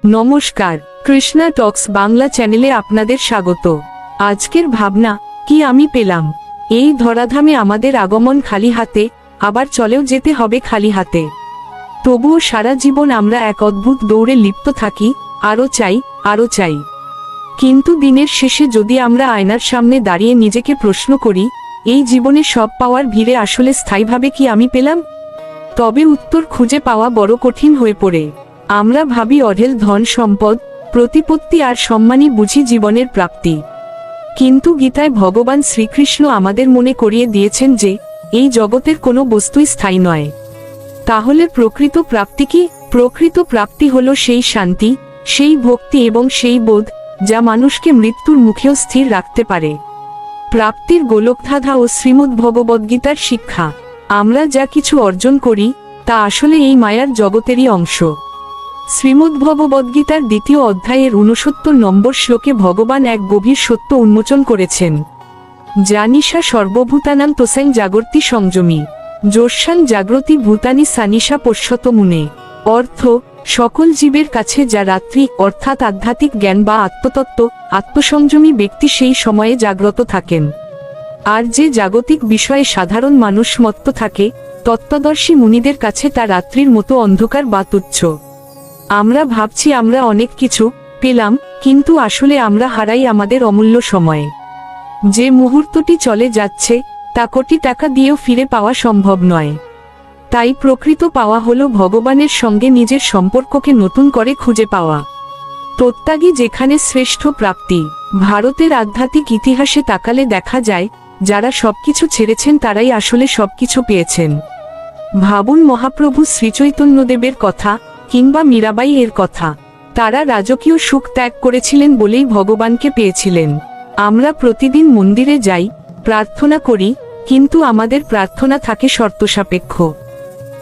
নমস্কার, কৃষ্ণা টক্স বাংলা চ্যানেলে আপনাদের স্বাগত। আজকের ভাবনা, কি আমি পেলাম। এই ধরাধামে আমাদের আগমন খালি হাতে, আবার চলেও যেতে হবে খালি হাতে। তবুও সারা জীবন আমরা এক অদ্ভুত দৌড়ে লিপ্ত থাকি, আরও চাই, আরও চাই। কিন্তু দিনের শেষে যদি আমরা আয়নার সামনে দাঁড়িয়ে নিজেকে প্রশ্ন করি, এই জীবনে সব পাওয়ার ভিড়ে আসলে স্থায়ীভাবে কি আমি পেলাম, তবে উত্তর খুঁজে পাওয়া বড় কঠিন হয়ে পড়ে। আমরা ভাবি অঢেল ধন সম্পদ, প্রতিপত্তি আর সম্মানই বুঝি জীবনের প্রাপ্তি। কিন্তু গীতায় ভগবান শ্রীকৃষ্ণ আমাদের মনে করিয়ে দিয়েছেন যে এই জগতের কোনো বস্তুই স্থায়ী নয়। তাহলে প্রকৃত প্রাপ্তি কি? প্রকৃত প্রাপ্তি হলো সেই শান্তি, সেই ভক্তি এবং সেই বোধ যা মানুষকে মৃত্যুর মুখেও স্থির রাখতে পারে। প্রাপ্তির গোলকধাঁধা ও শ্রীমদ্ ভগবদ্গীতার শিক্ষা। আমরা যা কিছু অর্জন করি তা আসলে এই মায়ার জগতেরই অংশ। শ্রীমদ্ ভগবদ্গীতার ২য় অধ্যায়ের ৬৯ নম্বর শ্লোকে ভগবান এক গভীর সত্য উন্মোচন করেছেন। জানিষা সর্বভূতানাং তোসাং জাগর্তি সংযমী যোস্যাং জাগ্রতি ভূতানি সানিশা পশ্যত মুনে। অর্থ, সকল জীবের কাছে যা রাত্রি অর্থাৎ আধ্যাত্মিক জ্ঞান বা আত্মতত্ত্ব, আত্মসংযমী ব্যক্তি সেই সময়ে জাগ্রত থাকেন। আর যে জাগতিক বিষয়ে সাধারণ মানুষ মত্ত থাকে, তত্ত্বদর্শী মুনিদের কাছে তা রাত্রির মতো অন্ধকার বা তুচ্ছ। আমরা ভাবছি আমরা অনেক কিছু পেলাম, কিন্তু আসলে আমরা হারাই আমাদের অমূল্য সময়ে। যে মুহূর্তটি চলে যাচ্ছে তা কোটি টাকা দিয়েও ফিরে পাওয়া সম্ভব নয়। তাই প্রকৃত পাওয়া হলো ভগবানের সঙ্গে নিজের সম্পর্ককে নতুন করে খুঁজে পাওয়া। তত্ত্বাগী যেখানে শ্রেষ্ঠ প্রাপ্তি। ভারতের আধ্যাত্মিক ইতিহাসে তাকালে দেখা যায়, যারা সবকিছু ছেড়েছেন তারাই আসলে সবকিছু পেয়েছেন। ভাবুন মহাপ্রভু শ্রীচৈতন্যদেবের কথা, কিংবা মীরাবাই এর কথা। তারা রাজকীয় সুখ ত্যাগ করেছিলেন বলেই ভগবানকে পেয়েছিলেন। আমরা প্রতিদিন মন্দিরে যাই, প্রার্থনা করি, কিন্তু আমাদের প্রার্থনা থাকে শর্তসাপেক্ষ।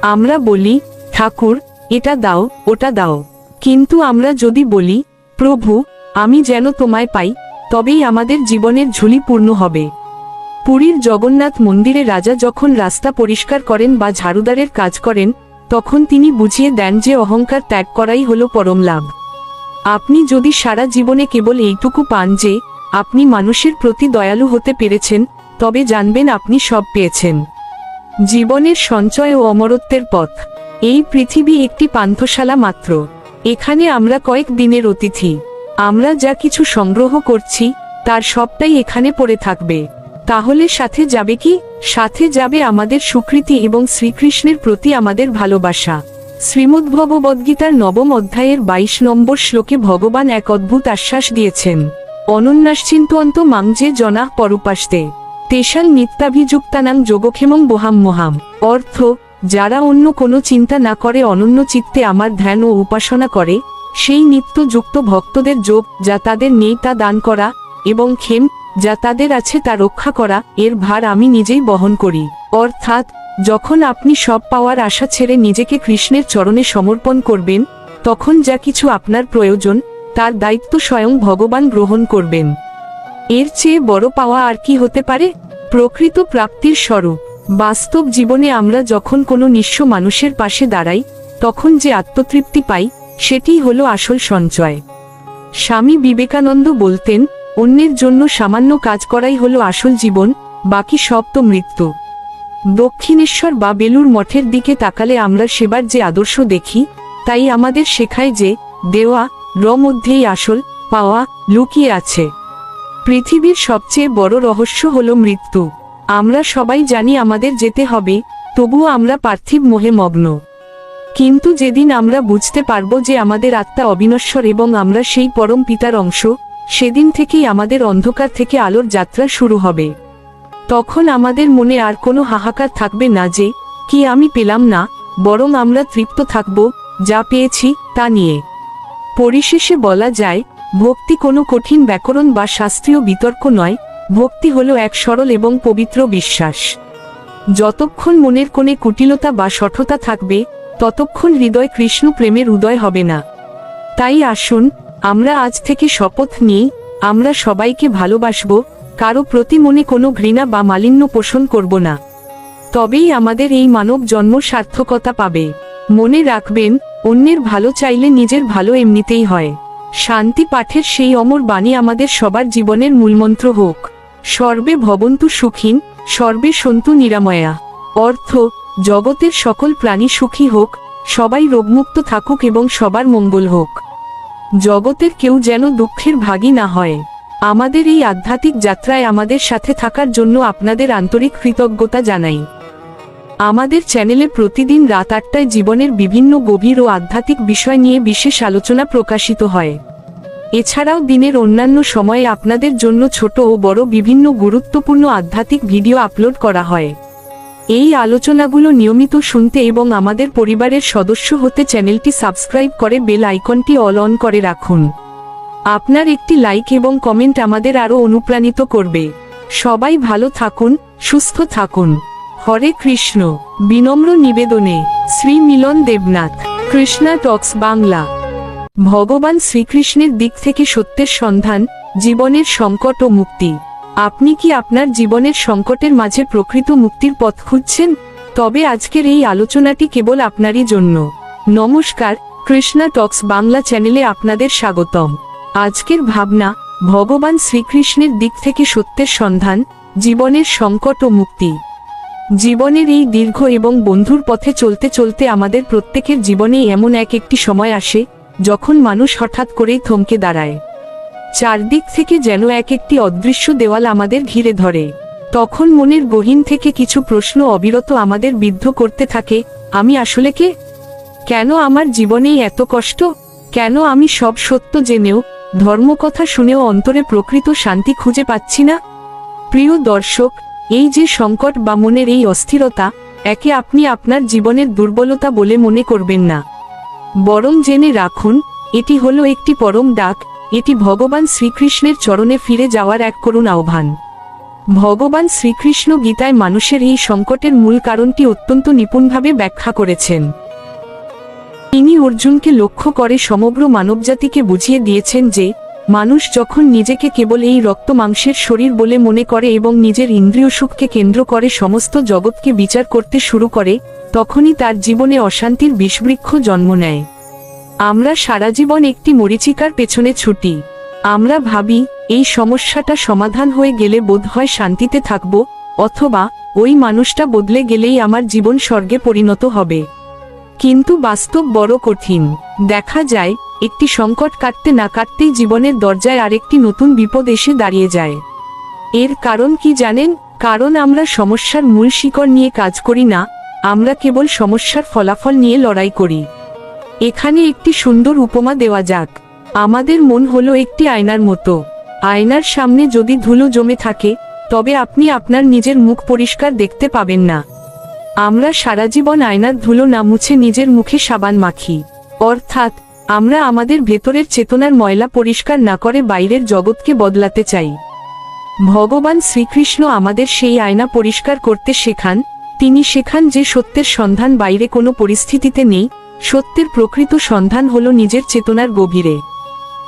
আমরা বলি, ঠাকুর এটা দাও, ওটা দাও। কিন্তু আমরা যদি বলি, প্রভু আমি যেন তোমায় পাই, তবেই আমাদের জীবনের ঝুলি পূর্ণ হবে। পুরীর জগন্নাথ মন্দিরে রাজা যখন রাস্তা পরিষ্কার করেন বা ঝাড়ুদারের কাজ করেন, তখন তিনি বুঝিয়ে দেন যে অহংকার ত্যাগ করাই হলো পরম লাভ। আপনি যদি সারা জীবনে কেবল এইটুকু পান যে আপনি মানুষের প্রতি দয়ালু হতে পেরেছেন, তবে জানবেন আপনি সব পেয়েছেন। জীবনের সঞ্চয় ও অমরত্বের পথ। এই পৃথিবী একটি পান্থশালা মাত্র। এখানে আমরা কয়েক দিনের অতিথি। আমরা যা কিছু সংগ্রহ করছি তার সবটাই এখানে পড়ে থাকবে। তাহলে সাথে যাবে কি? সাথে যাবে আমাদের স্বীকৃতি এবং শ্রীকৃষ্ণের প্রতি আমাদের ভালোবাসা। শ্রীমদ্ ভগবদ্গীতার ৯ম অধ্যায়ের ২২ নম্বর শ্লোকে ভগবান এক অদ্ভুত আশ্বাস দিয়েছেন। অনন্যাশ্চিন্তয়ন্ত মাং যে জনাঃ পরুপাস্তে তেষাং নিত্যাভিযুক্তানাং যোগক্ষেমং বহাম্যহাম। অর্থ, যারা অন্য কোনো চিন্তা না করে অনন্য চিত্তে আমার ধ্যান ও উপাসনা করে, সেই নিত্যযুক্ত ভক্তদের যোগ যা তাদের নেই তা দান করা, এবং ক্ষেম যা তাদের আছে তা রক্ষা করা, এর ভার আমি নিজেই বহন করি। অর্থাৎ, যখন আপনি সব পাওয়ার আশা ছেড়ে নিজেকে কৃষ্ণের চরণে সমর্পণ করবেন, তখন যা কিছু আপনার প্রয়োজন তার দায়িত্ব স্বয়ং ভগবান গ্রহণ করবেন। এর চেয়ে বড় পাওয়া আর কি হতে পারে? প্রকৃত প্রাপ্তির স্বরূপ। বাস্তব জীবনে আমরা যখন কোনো নিঃস্ব মানুষের পাশে দাঁড়াই, তখন যে আত্মতৃপ্তি পাই সেটিই হলো আসল সঞ্চয়। স্বামী বিবেকানন্দ বলতেন, অন্যের জন্য সামান্য কাজ করাই হলো আসল জীবন, বাকি সব তো মৃত্যু। দক্ষিণেশ্বর বা বেলুর মঠের দিকে তাকালে আমরা সেবার যে আদর্শ দেখি, তাই আমাদের শেখায় যে দেওয়া র মধ্যেই আসল পাওয়া লুকিয়ে আছে। পৃথিবীর সবচেয়ে বড় রহস্য হলো মৃত্যু। আমরা সবাই জানি আমাদের যেতে হবে, তবুও আমরা পার্থিব মোহে মগ্ন। কিন্তু যেদিন আমরা বুঝতে পারব যে আমাদের আত্মা অবিনশ্বর এবং আমরা সেই পরম পিতার অংশ, সেদিন থেকেই আমাদের অন্ধকার থেকে আলোর যাত্রা শুরু হবে। তখন আমাদের মনে আর কোনো হাহাকার থাকবে না যে কি আমি পেলাম না, বরং আমরা তৃপ্ত থাকব যা পেয়েছি তা নিয়ে। পরিশেষে বলা যায়, ভক্তি কোনো কঠিন ব্যাকরণ বা শাস্ত্রীয় বিতর্ক নয়, ভক্তি হলো এক সরল এবং পবিত্র বিশ্বাস। যতক্ষণ মনের কোণে কুটিলতা বা শঠতা থাকবে, ততক্ষণ হৃদয় কৃষ্ণ প্রেমের উদয় হবে না। তাই আসুন আমরা আজ থেকে শপথ নিই, আমরা সবাইকে ভালোবাসব, কারো প্রতি মনে কোনো ঘৃণা বা মালিন্য পোষণ করব না। তবেই আমাদের এই মানব জন্ম সার্থকতা পাবে। মনে রাখবেন, অন্যের ভালো চাইলে নিজের ভালো এমনিতেই হয়। শান্তি পাঠের সেই অমর বাণী আমাদের সবার জীবনের মূলমন্ত্র হোক। সর্বে ভবন্তু সুখিন, সর্বে সন্তু নিরাময়া। অর্থ, জগতের সকল প্রাণী সুখী হোক, সবাই রোগমুক্ত থাকুক এবং সবার মঙ্গল হোক। জগতের কেউ যেন দুঃখের ভাগী না হয়। আমাদের এই আধ্যাত্মিক যাত্রায় আমাদের সাথে থাকার জন্য আপনাদের আন্তরিক কৃতজ্ঞতা জানাই। আমাদের চ্যানেলে প্রতিদিন রাত 8টায় জীবনের বিভিন্ন গভীর ও আধ্যাত্মিক বিষয় নিয়ে বিশেষ আলোচনা প্রকাশিত হয়। এছাড়াও দিনের অন্যান্য সময়ে আপনাদের জন্য ছোট ও বড় বিভিন্ন গুরুত্বপূর্ণ আধ্যাত্মিক ভিডিও আপলোড করা হয়। এই আলোচনাগুলো নিয়মিত শুনতে এবং আমাদের পরিবারের সদস্য হতে চ্যানেলটি সাবস্ক্রাইব করে বেল আইকনটি অল অন করে রাখুন। আপনার একটি লাইক এবং কমেন্ট আমাদের আরও অনুপ্রাণিত করবে। সবাই ভালো থাকুন, সুস্থ থাকুন। হরে কৃষ্ণ। বিনম্র নিবেদনে শ্রী মিলন দেবনাথ। কৃষ্ণা টক্স বাংলা। ভগবান শ্রীকৃষ্ণের দিক থেকে সত্যের সন্ধান, জীবনের সংকট ও মুক্তি। আপনি কি আপনার জীবনের সংকটের মাঝে প্রকৃত মুক্তির পথ খুঁজছেন? তবে আজকের এই আলোচনাটি কেবল আপনারই জন্য। নমস্কার, কৃষ্ণা টক্স বাংলা চ্যানেলে আপনাদের স্বাগতম। আজকের ভাবনা, ভগবান শ্রীকৃষ্ণের দিক থেকে সত্যের সন্ধান, জীবনের সংকট ও মুক্তি। জীবনের এই দীর্ঘ এবং বন্ধুর পথে চলতে চলতে আমাদের প্রত্যেকের জীবনেই এমন একটি সময় আসে যখন মানুষ হঠাৎ করেই থমকে দাঁড়ায়। চারদিক থেকে যেন একটি অদৃশ্য দেওয়াল আমাদের ঘিরে ধরে। তখন মনের গহীন থেকে কিছু প্রশ্ন অবিরত আমাদের বিদ্ধ করতে থাকে, আমি আসলে কে? কেন আমার জীবনেই এত কষ্ট? কেন আমি সব সত্য জেনেও, ধর্মকথা শুনেও অন্তরে প্রকৃত শান্তি খুঁজে পাচ্ছি না? প্রিয় দর্শক, এই যে সংকট বা মনের এই অস্থিরতা, একে আপনি আপনার জীবনের দুর্বলতা বলে মনে করবেন না। বরং জেনে রাখুন, এটি হলো একটি পরম ডাক। এটি ভগবান শ্রীকৃষ্ণের চরণে ফিরে যাওয়ার এক করুণ আহ্বান। ভগবান শ্রীকৃষ্ণ গীতায় মানুষের এই সংকটের মূল কারণটি অত্যন্ত নিপুণভাবে ব্যাখ্যা করেছেন। তিনি অর্জুনকে লক্ষ্য করে সমগ্র মানবজাতিকে বুঝিয়ে দিয়েছেন যে, মানুষ যখন নিজেকে কেবল এই রক্ত মাংসের শরীর বলে মনে করে এবং নিজের ইন্দ্রিয় সুখকে কেন্দ্র করে সমস্ত জগৎকে বিচার করতে শুরু করে, তখনই তার জীবনে অশান্তির বিষবৃক্ষ জন্ম নেয়। আমরা সারা জীবন একটি মরীচিকার পেছনে ছুটি। আমরা ভাবি, এই সমস্যাটা সমাধান হয়ে গেলে বোধহয় শান্তিতে থাকব, অথবা ওই মানুষটা বদলে গেলেই আমার জীবন স্বর্গে পরিণত হবে। কিন্তু বাস্তব বড় কঠিন। দেখা যায়, একটি সংকট কাটতে না কাটতেই জীবনের দরজায় আরেকটি নতুন বিপদ এসে দাঁড়িয়ে যায়। এর কারণ কি জানেন? কারণ আমরা সমস্যার মূল শিকড় নিয়ে কাজ করি না, আমরা কেবল সমস্যার ফলাফল নিয়ে লড়াই করি। এখানে একটি সুন্দর উপমা দেওয়া যাক। আমাদের মন হলো একটি আয়নার মতো। আয়নার সামনে যদি ধুলো জমে থাকে, তবে আপনি আপনার নিজের মুখ পরিষ্কার দেখতে পাবেন না। আমরা সারা জীবন আয়নার ধুলো না মুছে নিজের মুখে সাবান মাখি। অর্থাৎ, আমরা আমাদের ভেতরের চেতনার ময়লা পরিষ্কার না করে বাইরের জগৎকে বদলাতে চাই। ভগবান শ্রীকৃষ্ণ আমাদের সেই আয়না পরিষ্কার করতে শেখান। তিনি শেখান যে সত্যের সন্ধান বাইরে কোনো পরিস্থিতিতে নেই, সত্যের প্রকৃত সন্ধান হলো নিজের চেতনার গভীরে।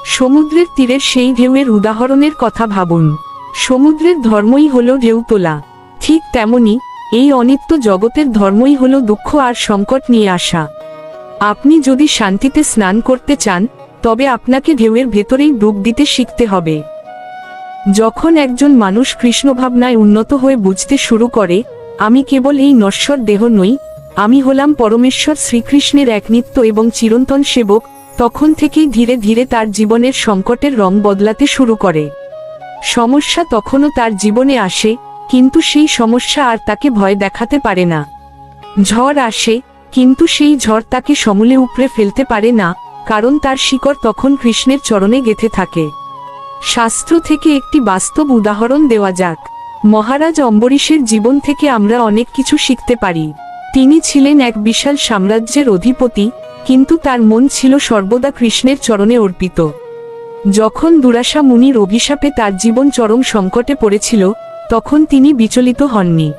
সমুদ্রের তীরের সেই ঢেউয়ের উদাহরণের কথা ভাবুন। সমুদ্রের ধর্মই হলো ঢেউ তোলা। ঠিক তেমনি, এই অনিত্য জগতের ধর্মই হলো দুঃখ আর সংকট নিয়ে আসা। আপনি যদি শান্তিতে স্নান করতে চান, তবে আপনাকে ঢেউয়ের ভেতরেই ডুব দিতে শিখতে হবে। যখন একজন মানুষ কৃষ্ণভাবনায় উন্নত হয়ে বুঝতে শুরু করে, আমি কেবল এই নশ্বর দেহ নই, আমি হলাম পরমেশ্বর শ্রীকৃষ্ণের এক নিত্য এবং চিরন্তন সেবক, তখন থেকেই ধীরে ধীরে তার জীবনের সংকটের রং বদলাতে শুরু করে। সমস্যা তখনও তার জীবনে আসে, কিন্তু সেই সমস্যা আর তাকে ভয় দেখাতে পারে না। ঝড় আসে, কিন্তু সেই ঝড় তাকে সমূলে উপড়ে ফেলতে পারে না, কারণ তার শিকড় তখন কৃষ্ণের চরণে গেঁথে থাকে। শাস্ত্র থেকে একটি বাস্তব উদাহরণ দেওয়া যাক। মহারাজ অম্বরীশের জীবন থেকে আমরা অনেক কিছু শিখতে পারি। তিনি ছিলেন এক বিশাল সাম্রাজ্যের অধিপতি, কিন্তু তার মন ছিল সর্বদা কৃষ্ণের চরণে অর্পিত। যখন দুরাশা মুনির অভিশাপে তার জীবন চরম সংকটে পড়েছিল, তখন তিনি বিচলিত হননি।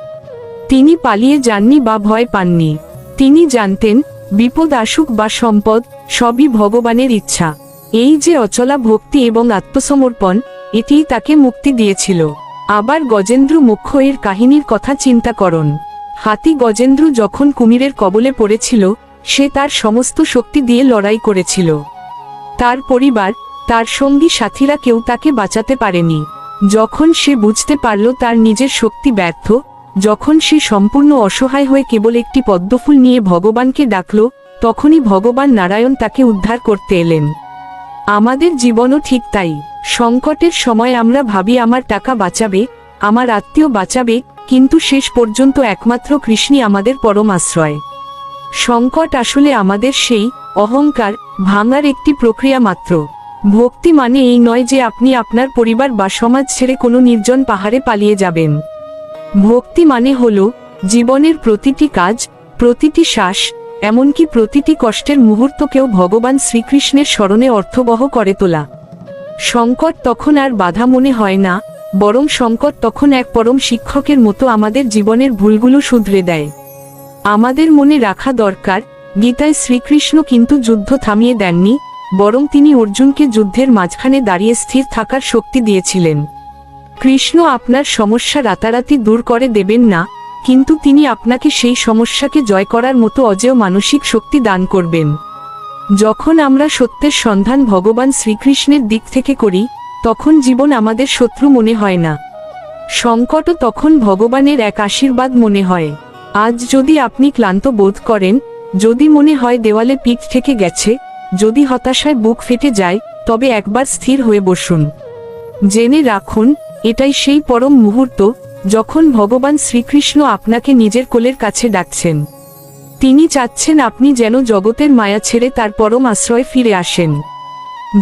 তিনি পালিয়ে যাননি বা ভয় পাননি। তিনি জানতেন, বিপদ আসুক বা সম্পদ, সবই ভগবানের ইচ্ছা। এই যে অচলা ভক্তি এবং আত্মসমর্পণ, এটিই তাকে মুক্তি দিয়েছিল। আবার গজেন্দ্র মোক্ষ এর কাহিনীর কথা চিন্তা করুন। হাতি গজেন্দ্র যখন কুমিরের কবলে পড়েছিল, সে তার সমস্ত শক্তি দিয়ে লড়াই করেছিল। তার পরিবার, তার সঙ্গী সাথীরা কেউ তাকে বাঁচাতে পারেনি। যখন সে বুঝতে পারল তার নিজের শক্তি ব্যর্থ, যখন সে সম্পূর্ণ অসহায় হয়ে কেবল একটি পদ্মফুল নিয়ে ভগবানকে ডাকল, তখনই ভগবান নারায়ণ তাকে উদ্ধার করতে এলেন। আমাদের জীবনও ঠিক তাই। সংকটের সময় আমরা ভাবি আমার টাকা বাঁচাবে, আমার আত্মীয় বাঁচাবে, কিন্তু শেষ পর্যন্ত একমাত্র কৃষ্ণই আমাদের পরম আশ্রয়। সংকট আসলে আমাদের সেই অহংকার ভাঙার একটি প্রক্রিয়া মাত্র। ভক্তি মানে এই নয় যে আপনি আপনার পরিবার বা সমাজ ছেড়ে কোনো নির্জন পাহাড়ে পালিয়ে যাবেন। ভক্তি মানে হলো জীবনের প্রতিটি কাজ, প্রতিটি শ্বাস, এমনকি প্রতিটি কষ্টের মুহূর্তকেও ভগবান শ্রীকৃষ্ণের স্মরণে অর্থবহ করে তোলা। সংকট তখন আর বাধা মনে হয় না, বরং সংকট তখন এক পরম শিক্ষকের মতো আমাদের জীবনের ভুলগুলো শুধরে দেয়। আমাদের মনে রাখা দরকার, গীতায় শ্রীকৃষ্ণ কিন্তু যুদ্ধ থামিয়ে দেননি, বরং তিনি অর্জুনকে যুদ্ধের মাঝখানে দাঁড়িয়ে স্থির থাকার শক্তি দিয়েছিলেন। কৃষ্ণ আপনার সমস্যা রাতারাতি দূর করে দেবেন না, কিন্তু তিনি আপনাকে সেই সমস্যাকে জয় করার মতো অজেয় মানসিক শক্তি দান করবেন। যখন আমরা সত্যের সন্ধান ভগবান শ্রীকৃষ্ণের দিক থেকে করি, তখন জীবন আমাদের শত্রু মনে হয় না। সংকটও তখন ভগবানের এক আশীর্বাদ মনে হয়। আজ যদি আপনি ক্লান্ত বোধ করেন, যদি মনে হয় দেওয়ালে পিঠ থেকে গেছে, যদি হতাশায় বুক ফেটে যায়, তবে একবার স্থির হয়ে বসুন। জেনে রাখুন, এটাই সেই পরম মুহূর্ত যখন ভগবান শ্রীকৃষ্ণ আপনাকে নিজের কোলের কাছে ডাকছেন। তিনি চাচ্ছেন আপনি যেন জগতের মায়া ছেড়ে তার পরম আশ্রয়ে ফিরে আসেন।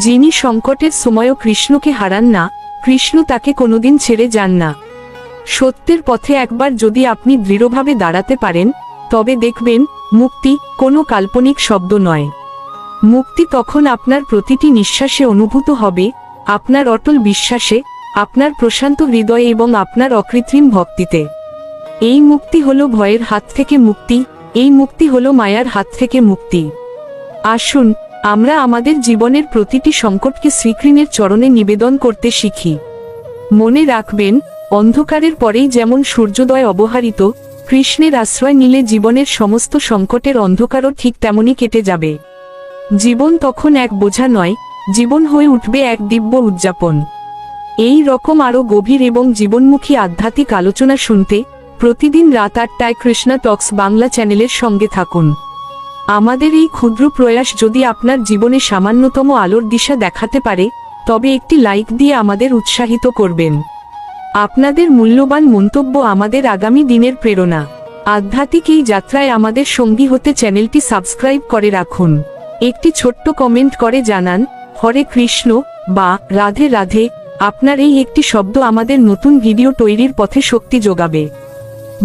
যিনি সংকটের সময়ও কৃষ্ণকে হারান না, কৃষ্ণ তাকে কোনোদিন ছেড়ে যান না। সত্যের পথে একবার যদি আপনি দৃঢ়ভাবে দাঁড়াতে পারেন, তবে দেখবেন মুক্তি কোনো কাল্পনিক শব্দ নয়। মুক্তি তখন আপনার প্রতিটি নিঃশ্বাসে অনুভূত হবে, আপনার অটল বিশ্বাসে, আপনার প্রশান্ত হৃদয়ে এবং আপনার অকৃত্রিম ভক্তিতে। এই মুক্তি হলো ভয়ের হাত থেকে মুক্তি, এই মুক্তি হলো মায়ার হাত থেকে মুক্তি। আসুন, আমরা আমাদের জীবনের প্রতিটি সংকটকে শ্রীকৃষ্ণের চরণে নিবেদন করতে শিখি। মনে রাখবেন, অন্ধকারের পরেই যেমন সূর্যোদয় অবহারিত, কৃষ্ণের আশ্রয় নিলে জীবনের সমস্ত সংকটের অন্ধকারও ঠিক তেমনই কেটে যাবে। জীবন তখন এক বোঝা নয়, জীবন হয়ে উঠবে এক দিব্য উদযাপন। এই রকম আরও গভীর এবং জীবনমুখী আধ্যাত্মিক আলোচনা শুনতে প্রতিদিন রাত 8টায় কৃষ্ণা টক্স বাংলা চ্যানেলের সঙ্গে থাকুন। আমাদের এই ক্ষুদ্র প্রয়াস যদি আপনার জীবনে সামান্যতম আলোর দিশা দেখাতে পারে, তবে একটি লাইক দিয়ে আমাদের উৎসাহিত করবেন। আপনাদের মূল্যবান মন্তব্য আমাদের আগামী দিনের প্রেরণা। আধ্যাত্মিক এই যাত্রায় আমাদের সঙ্গী হতে চ্যানেলটি সাবস্ক্রাইব করে রাখুন। একটি ছোট্ট কমেন্ট করে জানান, হরে কৃষ্ণ বা রাধে রাধে। আপনার এই একটি শব্দ আমাদের নতুন ভিডিও তৈরির পথে শক্তি যোগাবে।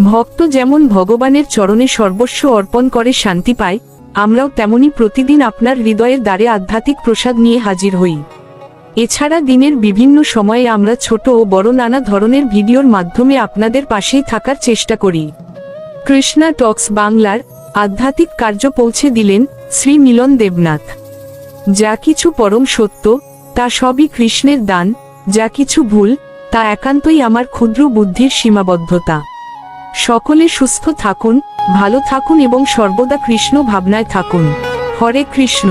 ভক্ত যেমন ভগবানের চরণে সর্বস্ব অর্পণ করে শান্তি পায়, আমরাও তেমনি প্রতিদিন আপনার হৃদয়ের দ্বারে আধ্যাত্মিক প্রসাদ নিয়ে হাজির হই। এছাড়া দিনের বিভিন্ন সময়ে আমরা ছোট ও বড় নানা ধরনের ভিডিওর মাধ্যমে আপনাদের পাশেই থাকার চেষ্টা করি। কৃষ্ণা টক্স বাংলার আধ্যাত্মিক কার্য পৌঁছে দিলেন শ্রী মিলন দেবনাথ। যা কিছু পরম সত্য, তা সবই কৃষ্ণের দান, যা কিছু ভুল, তা একান্তই আমার ক্ষুদ্র বুদ্ধির সীমাবদ্ধতা। সকলে সুস্থ থাকুন, ভালো থাকুন এবং সর্বদা কৃষ্ণ ভাবনায় থাকুন। হরে কৃষ্ণ।